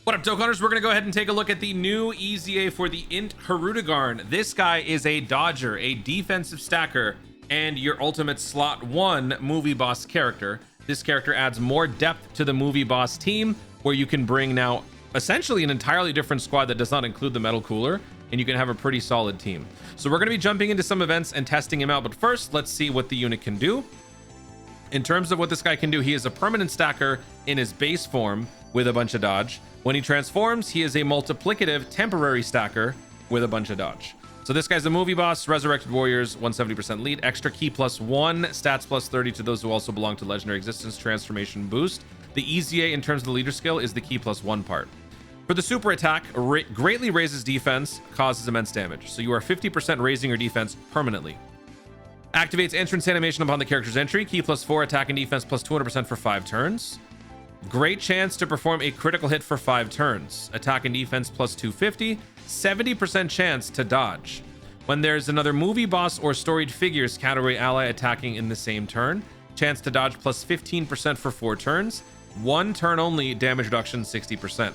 What up, Dokkaners? We're going to go ahead and take a look at the new EZA for the INT Hirudegarn. This guy is a dodger, a defensive stacker, and your ultimate slot 1 movie boss character. This character adds more depth to the movie boss team, where you can bring now essentially an entirely different squad that does not include the metal cooler, and you can have a pretty solid team. So we're going to be jumping into some events and testing him out, but first, let's see what the unit can do. In terms of what this guy can do, he is a permanent stacker in his base form with a bunch of dodge. When he transforms, he is a multiplicative temporary stacker with a bunch of dodge. So this guy's a movie boss, Resurrected Warriors, 170% lead, extra key +1, stats +30 to those who also belong to Legendary Existence, transformation boost. The EZA in terms of the leader skill is the key +1 part. For the super attack, greatly raises defense, causes immense damage. So you are 50% raising your defense permanently. Activates entrance animation upon the character's entry, key +4, attack and defense +200% for 5 turns. Great chance to perform a critical hit for 5 turns. Attack and defense +250, 70% chance to dodge. When there's another movie boss or storied figures category ally attacking in the same turn, chance to dodge +15% for 4 turns. 1 turn only, damage reduction 60%.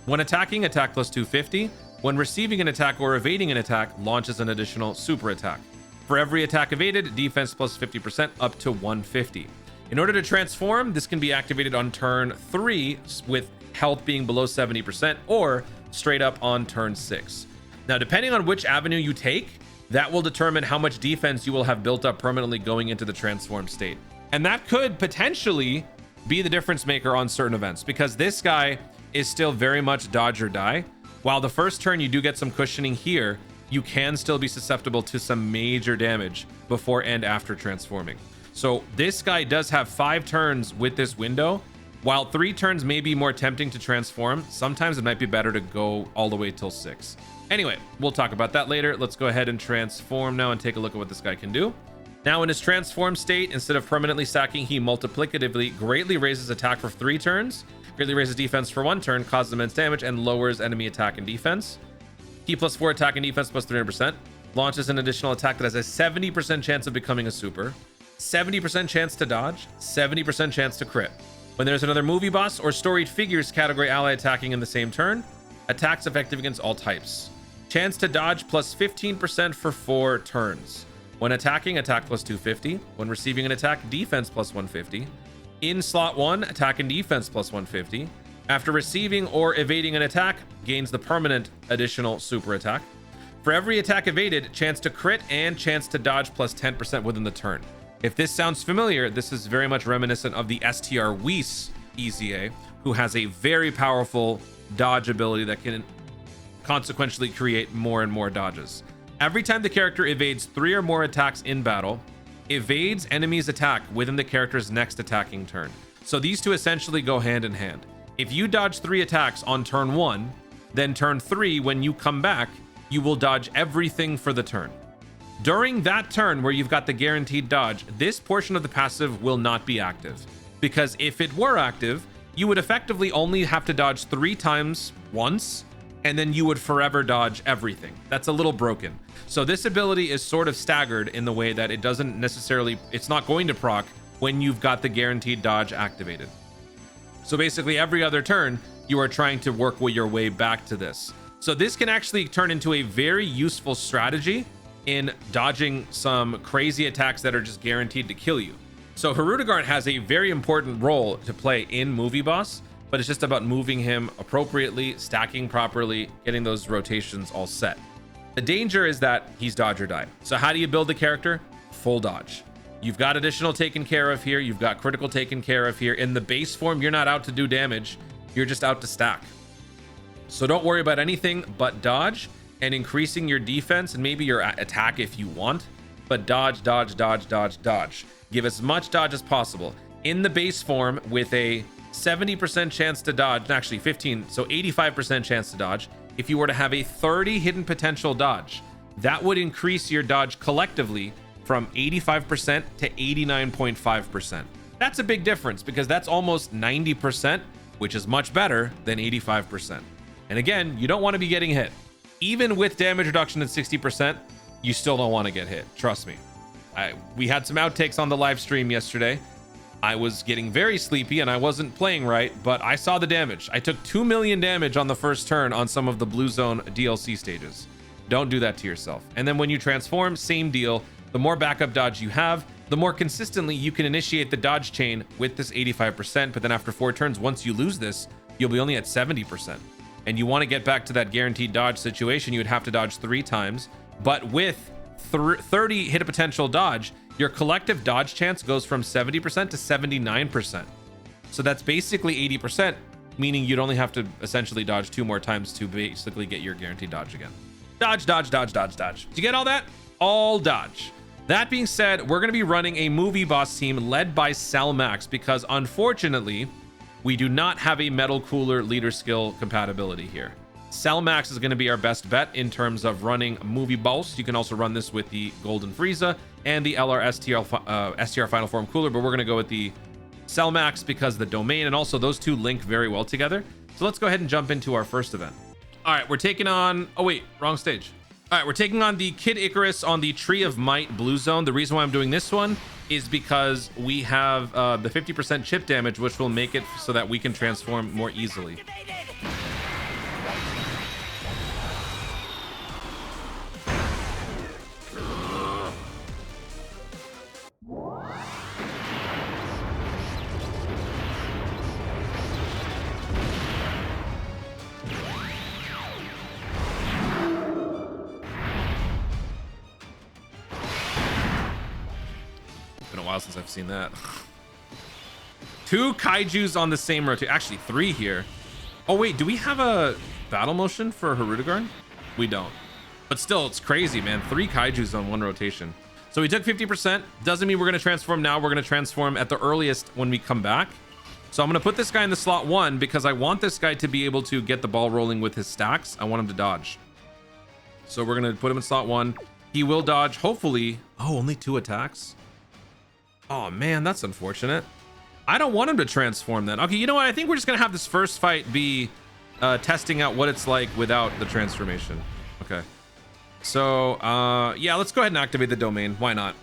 When attacking, attack +250. When receiving an attack or evading an attack, launches an additional super attack. For every attack evaded, defense +50% up to 150. In order to transform, this can be activated on turn 3 with health being below 70% or straight up on turn 6. Now, depending on which avenue you take, that will determine how much defense you will have built up permanently going into the transform state. And that could potentially be the difference maker on certain events, because this guy is still very much dodge or die. While the first turn you do get some cushioning here, you can still be susceptible to some major damage before and after transforming. So this guy does have 5 turns with this window. While 3 turns may be more tempting to transform, sometimes it might be better to go all the way till 6. Anyway, we'll talk about that later. Let's go ahead and transform now and take a look at what this guy can do. Now in his transform state, instead of permanently stacking, he multiplicatively greatly raises attack for 3 turns, greatly raises defense for 1 turn, causes immense damage, and lowers enemy attack and defense. Key +4 attack and defense +300%. Launches an additional attack that has a 70% chance of becoming a super. 70% chance to dodge, 70% chance to crit. When there's another movie boss or storied figures category ally attacking in the same turn, attacks effective against all types. Chance to dodge +15% for 4 turns. When attacking, attack +250. When receiving an attack, defense +150. In slot 1, attack and defense +150. After receiving or evading an attack, gains the permanent additional super attack. For every attack evaded, chance to crit and chance to dodge +10% within the turn. If this sounds familiar, this is very much reminiscent of the STR Whis EZA, who has a very powerful dodge ability that can consequentially create more and more dodges. Every time the character evades 3 or more attacks in battle, evades enemy's attack within the character's next attacking turn. So these two essentially go hand in hand. If you dodge 3 attacks on turn 1, then turn 3, when you come back, you will dodge everything for the turn. During that turn where you've got the guaranteed dodge, this portion of the passive will not be active, because if it were active, you would effectively only have to dodge 3 times once, and then you would forever dodge everything. That's a little broken. So this ability is sort of staggered in the way that it doesn't necessarily, it's not going to proc when you've got the guaranteed dodge activated. So basically every other turn, you are trying to work your way back to this. So this can actually turn into a very useful strategy in dodging some crazy attacks that are just guaranteed to kill you. So Hirudegarn has a very important role to play in Movie Boss, but it's just about moving him appropriately, stacking properly, getting those rotations all set. The danger is that he's dodge or die. So how do you build the character? Full dodge. You've got additional taken care of here. You've got critical taken care of here. In the base form, you're not out to do damage. You're just out to stack. So don't worry about anything but dodge and increasing your defense and maybe your attack if you want, but dodge, dodge, dodge, dodge, dodge. Give as much dodge as possible. In the base form with a 70% chance to dodge, actually 15, so 85% chance to dodge. If you were to have a 30 hidden potential dodge, that would increase your dodge collectively from 85% to 89.5%. That's a big difference because that's almost 90%, which is much better than 85%. And again, you don't want to be getting hit. Even with damage reduction at 60%, you still don't want to get hit. Trust me. We had some outtakes on the live stream yesterday. I was getting very sleepy and I wasn't playing right, but I saw the damage. I took 2 million damage on the first turn on some of the Blue Zone DLC stages. Don't do that to yourself. And then when you transform, same deal. The more backup dodge you have, the more consistently you can initiate the dodge chain with this 85%. But then after 4 turns, once you lose this, you'll be only at 70%. And you want to get back to that guaranteed dodge situation, you would have to dodge 3 times. But with 30 hit a potential dodge, your collective dodge chance goes from 70% to 79%. So that's basically 80%, meaning you'd only have to essentially dodge 2 more times to basically get your guaranteed dodge again. Dodge, dodge, dodge, dodge, dodge. Did you get all that? All dodge. That being said, we're going to be running a movie boss team led by Max because unfortunately, we do not have a metal cooler leader skill compatibility here. Max is going to be our best bet in terms of running movie boss. You can also run this with the Golden Frieza and the LR STR Final Form cooler, but we're going to go with the Max because the domain and also those two link very well together. So let's go ahead and jump into our first event. All right, we're taking on, oh wait, wrong stage. All right, we're taking on the Kid Icarus on the Tree of Might Blue Zone. The reason why I'm doing this one is because we have the 50% chip damage, which will make it so that we can transform more easily. Since I've seen that. 2 kaijus on the same rotation. Actually 3 here. Oh wait, do we have a battle motion for Hirudegarn? We don't, but still it's crazy, man. 3 kaijus on 1 rotation. So we took 50%. Doesn't mean we're going to transform now. We're going to transform at the earliest when we come back. So I'm going to put this guy in the slot 1 because I want this guy to be able to get the ball rolling with his stacks. I want him to dodge. So we're going to put him in slot 1. He will dodge, hopefully. Oh, only 2 attacks. Oh man, that's unfortunate. I don't want him to transform then. Okay, you know what? I think we're just gonna have this first fight be testing out what it's like without the transformation. Okay. So yeah, let's go ahead and activate the domain. Why not?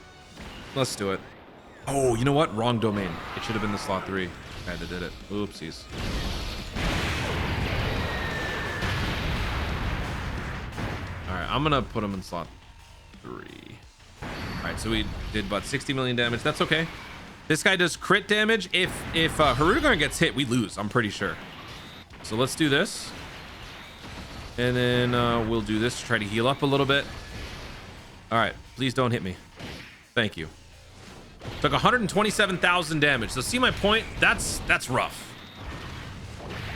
Let's do it. Oh, you know what? Wrong domain. It should have been the slot 3. Okay, they did it. Oopsies. All right, I'm gonna put him in slot 3. All right, so we did about 60 million damage. That's okay. This guy does crit damage. If Hirudegarn gets hit, we lose, I'm pretty sure. So let's do this. And then we'll do this to try to heal up a little bit. All right, please don't hit me. Thank you. Took 127,000 damage. So see my point? That's rough.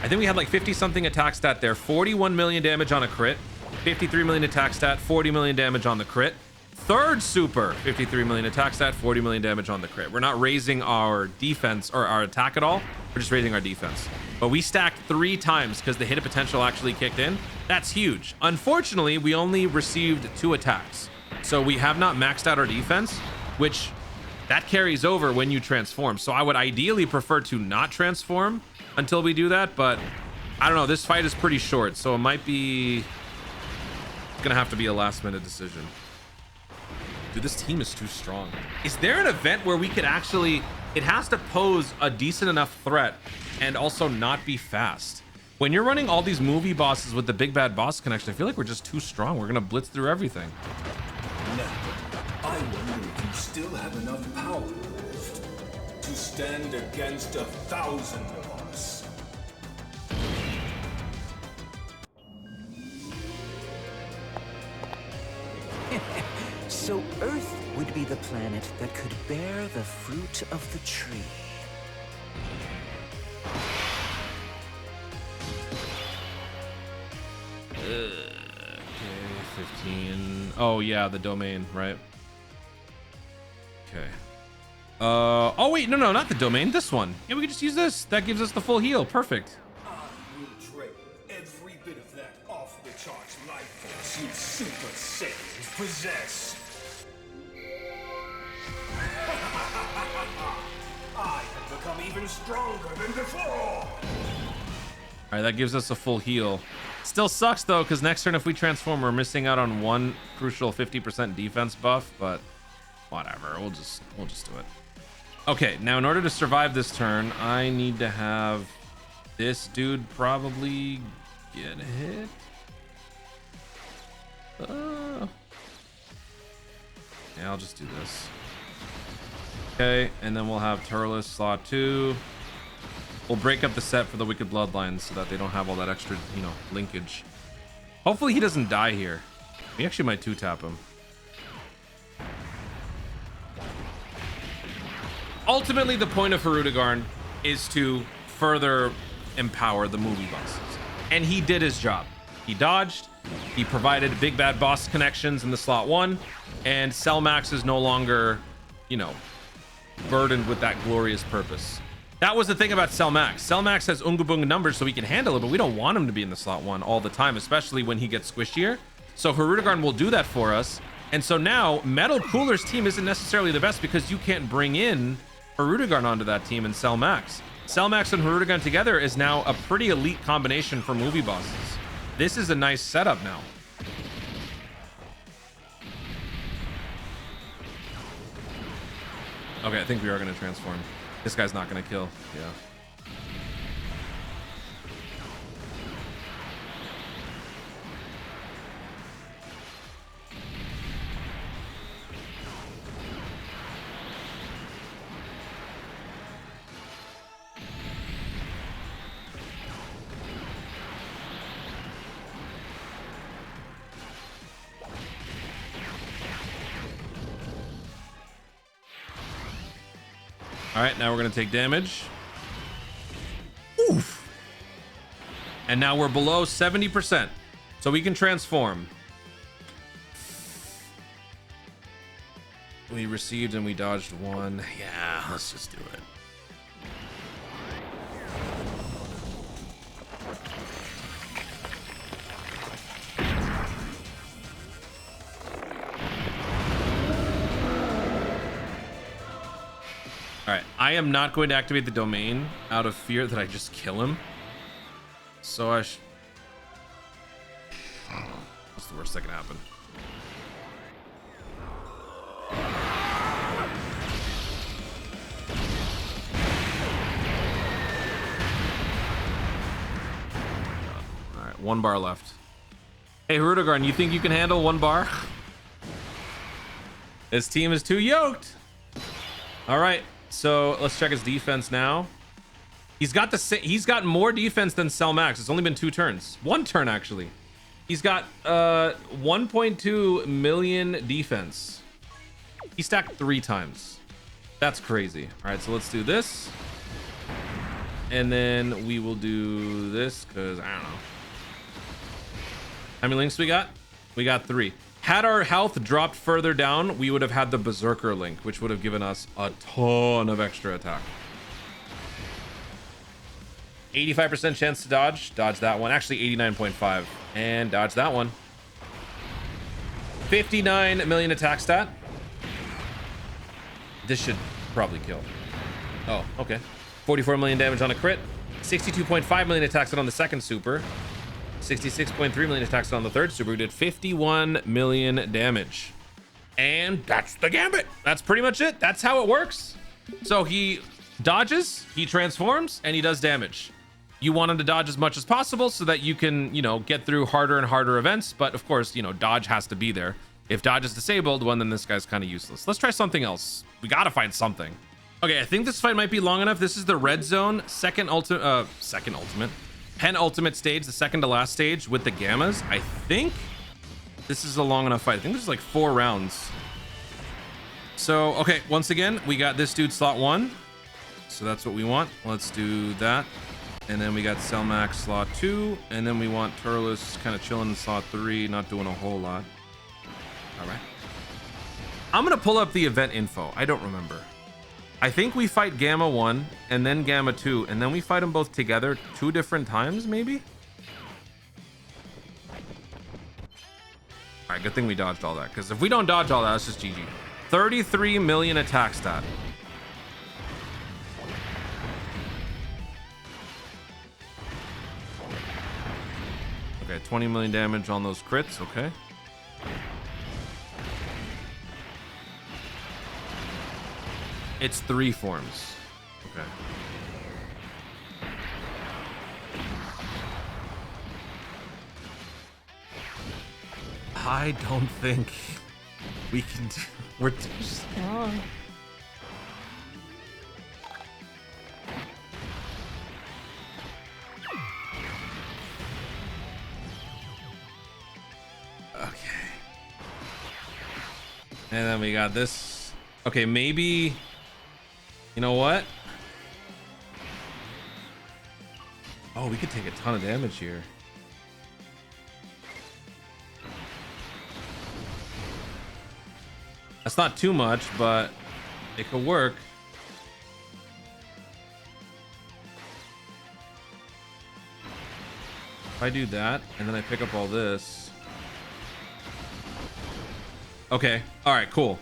I think we had like 50 something attack stat there. 41 million damage on a crit. 53 million attack stat. 40 million damage on the crit. Third super, 53 million attack stat, 40 million damage on the crit. We're not raising our defense or our attack at all. We're just raising our defense. But we stacked 3 times because the hit potential actually kicked in. That's huge. Unfortunately, we only received 2 attacks. So we have not maxed out our defense, which that carries over when you transform. So I would ideally prefer to not transform until we do that. But I don't know. This fight is pretty short. So it might be going to have to be a last minute decision. Dude, this team is too strong. Is there an event where we could actually... It has to pose a decent enough threat and also not be fast. When you're running all these movie bosses with the big bad boss connection, I feel like we're just too strong. We're going to blitz through everything. Now, I wonder if you still have enough power left to stand against 1,000 of us. So Earth would be the planet that could bear the fruit of the tree. Okay, 15. Oh yeah, the domain, right? Okay. Oh wait, no, not the domain. This one. Yeah, we can just use this. That gives us the full heal. Perfect. I will trade every bit of that off-the-charts life force you super saiyans possess. I have become even stronger than before. All right, that gives us a full heal. Still sucks though, because next turn if we transform, we're missing out on one crucial 50% defense buff. But whatever, we'll just do it. Okay, now in order to survive this turn, I need to have this dude probably get hit. Yeah, I'll just do this. Okay, and then we'll have Turles slot 2. We'll break up the set for the Wicked Bloodlines so that they don't have all that extra, you know, linkage. Hopefully he doesn't die here. We actually might 2-tap him. Ultimately, the point of Hirudegarn is to further empower the movie bosses. And he did his job. He dodged, he provided big bad boss connections in the slot 1, and Cellmax is no longer, you know, burdened with that glorious purpose. That was the thing about Cellmax. Cellmax has Unga Bunga numbers so we can handle it, but we don't want him to be in the slot 1 all the time, especially when he gets squishier. So Hirudegarn will do that for us. And so now Metal Cooler's team isn't necessarily the best because you can't bring in Hirudegarn onto that team and Cellmax. Cellmax and Hirudegarn together is now a pretty elite combination for movie bosses. This is a nice setup now. Okay, I think we are going to transform. This guy's not going to kill. Yeah. All right, now we're going to take damage. Oof. And now we're below 70%. So we can transform. We received and we dodged 1. Yeah, let's just do it. All right, I am not going to activate the domain out of fear that I just kill him. So what's the worst that can happen? All right, 1 bar left. Hey, Hirudegarn, you think you can handle 1 bar? This team is too yoked. All right. So let's check his defense now. He's got more defense than Cellmax. It's only been 2 turns. 1 turn actually. He's got 1.2 million defense. He stacked 3 times. That's crazy. All right, so let's do this. And then we will do this because I don't know. How many links we got? We got 3. Had our health dropped further down, we would have had the Berserker link, which would have given us a ton of extra attack. 85% chance to dodge. Dodge that one. Actually, 89.5. And dodge that one. 59 million attack stat. This should probably kill. Oh, okay. 44 million damage on a crit. 62.5 million attack stat on the second super. 66.3 million attacks on the third super. We did 51 million damage. And that's the gambit. That's pretty much it. That's how it works. So he dodges, he transforms, and he does damage. You want him to dodge as much as possible so that you can, you know, get through harder and harder events. But of course, you know, dodge has to be there. If dodge is disabled, well, then this guy's kind of useless. Let's try something else. We got to find something. Okay, I think this fight might be long enough. This is the red zone, penultimate stage, the second to last stage with the gammas. I think this is a long enough fight. I think this is like 4 rounds. So, okay, once again, we got this dude slot 1. So that's what we want. Let's do that. And then we got Cellmax slot 2. And then we want Turles kind of chilling in slot 3, not doing a whole lot. All right. I'm going to pull up the event info. I don't remember. I think we fight Gamma 1 and then Gamma 2, and then we fight them both together 2 different times, maybe? All right, good thing we dodged all that, because if we don't dodge all that, it's just GG. 33 million attack stat. Okay, 20 million damage on those crits, okay. It's 3 forms. Okay. I don't think we can do. We're too strong. Okay. And then we got this. Okay, maybe. You know what? Oh, we could take a ton of damage here. That's not too much, but it could work. If I do that, and then I pick up all this. Okay. All right, cool.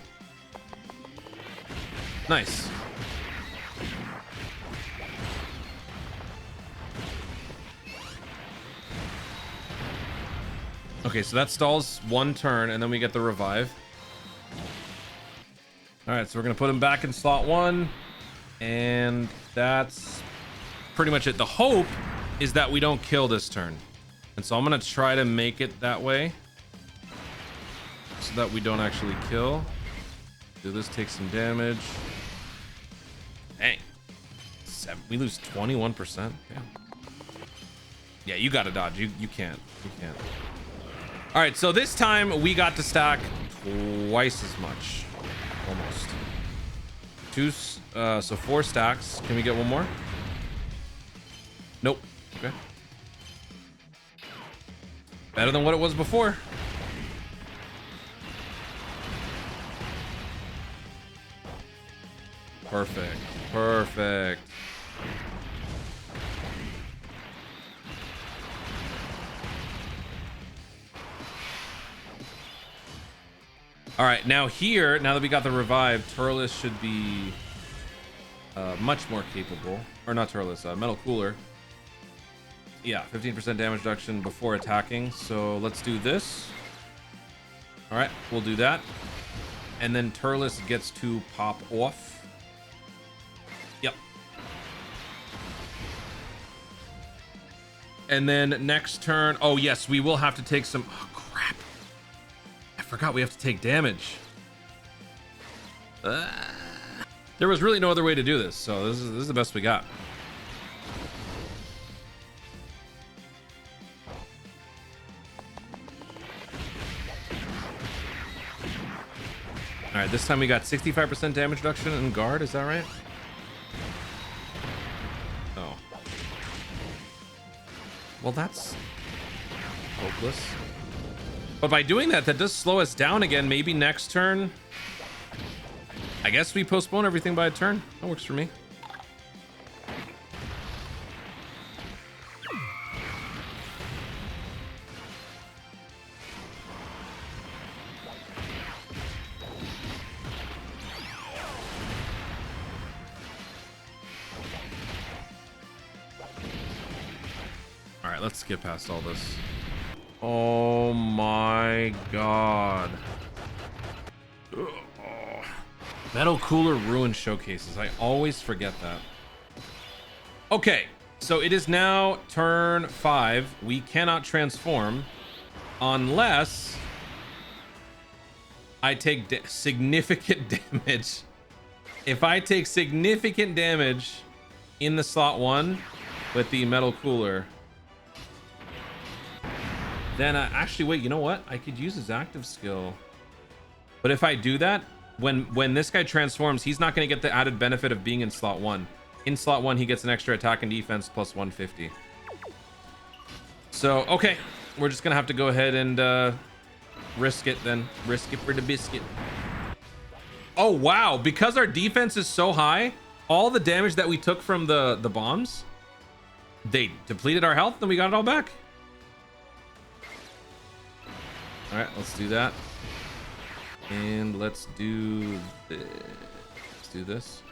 Nice. Okay, so that stalls 1 turn, and then we get the revive. All right, so we're gonna put him back in slot 1, and that's pretty much it. The hope is that we don't kill this turn, and so I'm gonna try to make it that way so that we don't actually kill. Do this, take some damage. Dang, we lose 21%. Damn. Yeah, you gotta dodge. You can't. You can't. All right, so this time we got to stack twice as much. Almost. 2, so 4 stacks. Can we get one more? Nope. Okay. Better than what it was before. Perfect. Perfect. All right, now here, now that we got the revive, Turles should be much more capable. Or not Turles, Metal Cooler. Yeah, 15% damage reduction before attacking. So let's do this. All right, we'll do that. And then Turles gets to pop off. Yep. And then next turn, oh yes, we will have to take some, oh crap. I forgot we have to take damage. There was really no other way to do this, so this is the best we got. All right, this time we got 65% damage reduction in guard, is that right? Oh. Well, that's hopeless. But by doing that, that does slow us down again. Maybe next turn. I guess we postpone everything by a turn. That works for me. All right, let's get past all this. Oh my god. Ugh. Metal Cooler ruined showcases. I always forget that. Okay, so it is now turn 5. We cannot transform unless I take significant damage. If I take significant damage in the slot 1 with the Metal Cooler, then actually wait, you know what? I could use his active skill. But if I do that, when this guy transforms, he's not going to get the added benefit of being in slot 1. In slot 1, he gets an extra attack and defense plus 150. So, okay. We're just going to have to go ahead and risk it then. Risk it for the biscuit. Oh, wow. Because our defense is so high, all the damage that we took from the bombs, they depleted our health, and we got it all back. All right, let's do that. And let's do this. Let's do this.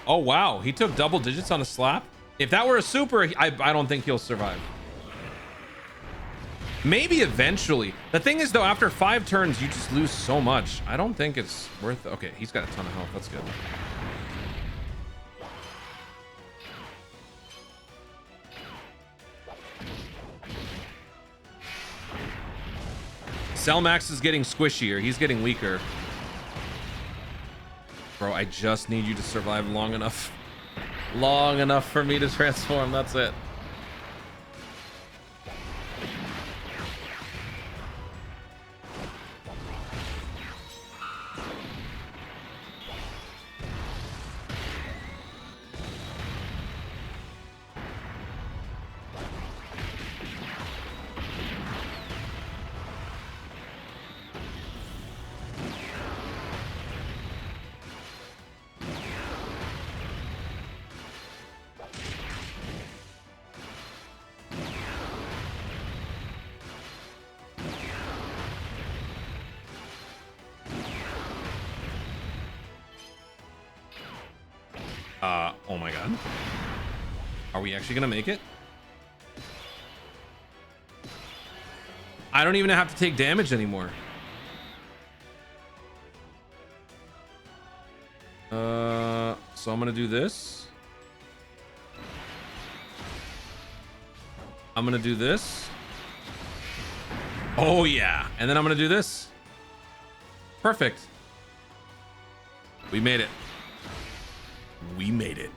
Oh, wow. He took double digits on a slap. If that were a super, I don't think he'll survive. Maybe eventually. The thing is, though, after 5 turns, you just lose so much. I don't think it's worth it. Okay, he's got a ton of health. That's good. Cellmax is getting squishier. He's getting weaker. Bro, I just need you to survive long enough. Long enough for me to transform. That's it. Oh my god. Are we actually gonna make it? I don't even have to take damage anymore. So I'm gonna do this. I'm gonna do this. Oh yeah. And then I'm gonna do this. Perfect. We made it. We made it.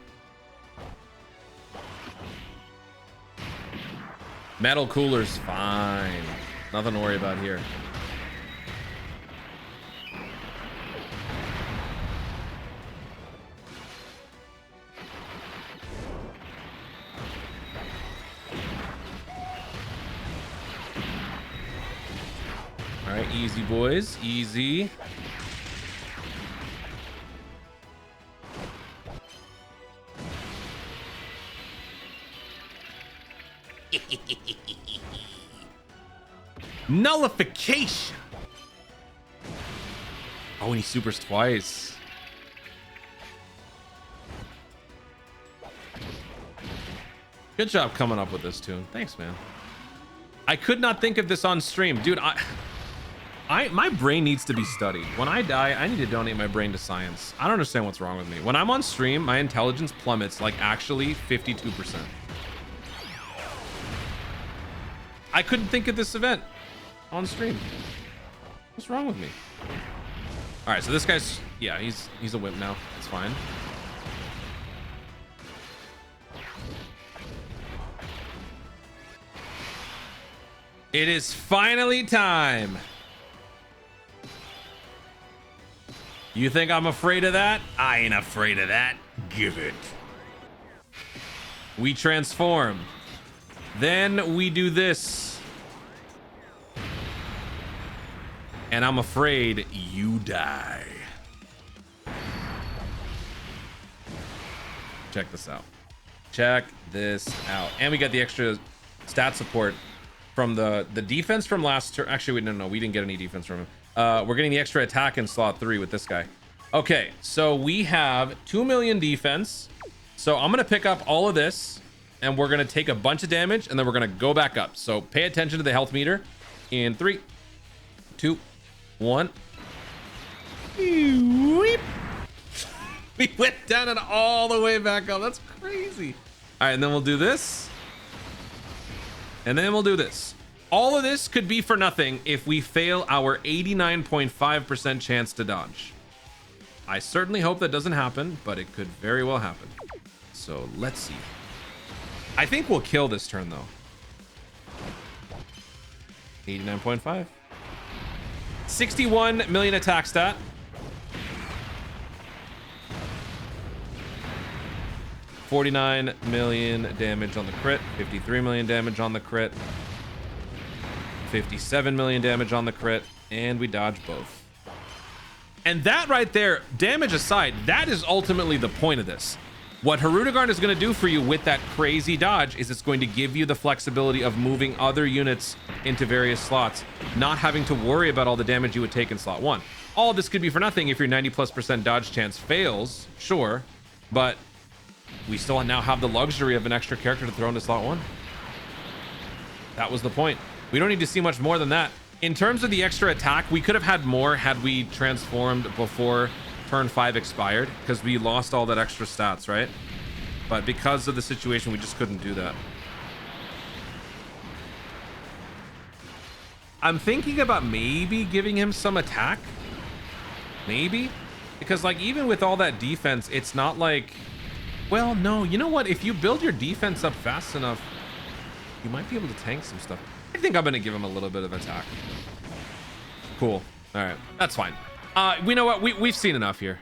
Metal cooler's fine. Nothing to worry about here. All right, easy boys, easy. Nullification. Oh, and he supers twice. Good job coming up with this tune. Thanks, man. I could not think of this on stream, dude. My brain needs to be studied. When I die, I need to donate my brain to science. I don't understand what's wrong with me. When I'm on stream, my intelligence plummets, like actually 52%. I couldn't think of this event on stream. What's wrong with me? All right, so this guy's, yeah, he's a wimp now. It's fine. It is finally time. You think I'm afraid of that? I ain't afraid of that. Give it. We transform. Then we do this. And I'm afraid you die. Check this out. Check this out. And we got the extra stat support from the defense from last turn. Actually, no, we didn't get any defense from him. We're getting the extra attack in slot 3 with this guy. Okay, so we have 2 million defense. So I'm gonna pick up all of this and we're gonna take a bunch of damage and then we're gonna go back up. So pay attention to the health meter in 3, 2, 1. We went down and all the way back up. That's crazy. All right, and then we'll do this. And then we'll do this. All of this could be for nothing if we fail our 89.5% chance to dodge. I certainly hope that doesn't happen, but it could very well happen. So let's see. I think we'll kill this turn though. 89.5. 61 million attack stat. 49 million damage on the crit. 53 million damage on the crit. 57 million damage on the crit. And we dodge both. And that right there, damage aside, that is ultimately the point of this. What Hirudegarn is going to do for you with that crazy dodge is it's going to give you the flexibility of moving other units into various slots, not having to worry about all the damage you would take in slot 1. All of this could be for nothing if your 90+% dodge chance fails, sure, but we still now have the luxury of an extra character to throw into slot 1. That was the point. We don't need to see much more than that. In terms of the extra attack, we could have had more had we transformed before turn 5 expired, because we lost all that extra stats, right? But because of the situation, we just couldn't do that. I'm thinking about maybe giving him some attack. Maybe. Because, like, even with all that defense, it's not like... Well, no, you know what? If you build your defense up fast enough, you might be able to tank some stuff. I think I'm going to give him a little bit of attack. Cool. All right. That's fine. We know what? We've seen enough here.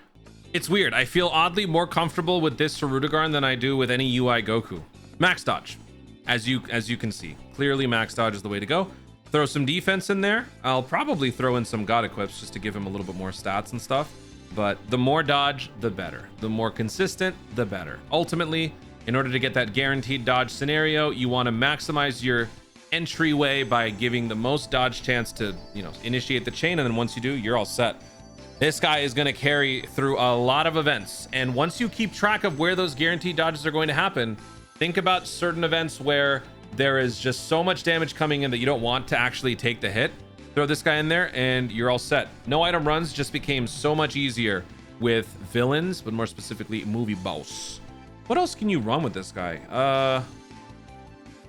It's weird. I feel oddly more comfortable with this Hirudegarn than I do with any UI Goku. Max dodge. As you can see. Clearly, max dodge is the way to go. Throw some defense in there. I'll probably throw in some God equips just to give him a little bit more stats and stuff. But the more dodge, the better. The more consistent, the better. Ultimately, in order to get that guaranteed dodge scenario, you want to maximize your entryway by giving the most dodge chance to, you know, initiate the chain. And then once you do, you're all set. This guy is going to carry through a lot of events. And once you keep track of where those guaranteed dodges are going to happen, think about certain events where there is just so much damage coming in that you don't want to actually take the hit. Throw this guy in there and you're all set. No item runs just became so much easier with villains, but more specifically movie boss. What else can you run with this guy?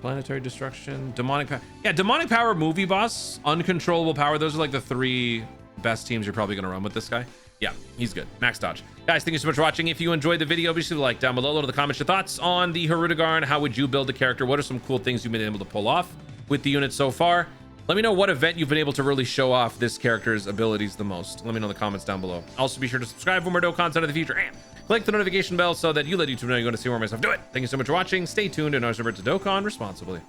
Planetary destruction, demonic power. Yeah, demonic power, movie boss, uncontrollable power. Those are like the 3 best teams you're probably gonna run with this guy. Yeah, he's good. Max dodge. Guys, thank you so much for watching. If you enjoyed the video, be sure to like down below. Load in the comments your thoughts on the Hirudegarn. How would you build the character? What are some cool things you've been able to pull off with the unit so far? Let me know what event you've been able to really show off this character's abilities the most. Let me know in the comments down below. Also, be sure to subscribe for more dope content in the future and click the notification bell so that you let YouTube know you're going to see more of my stuff. Do it. Thank you so much for watching. Stay tuned and always remember to Dokkan responsibly.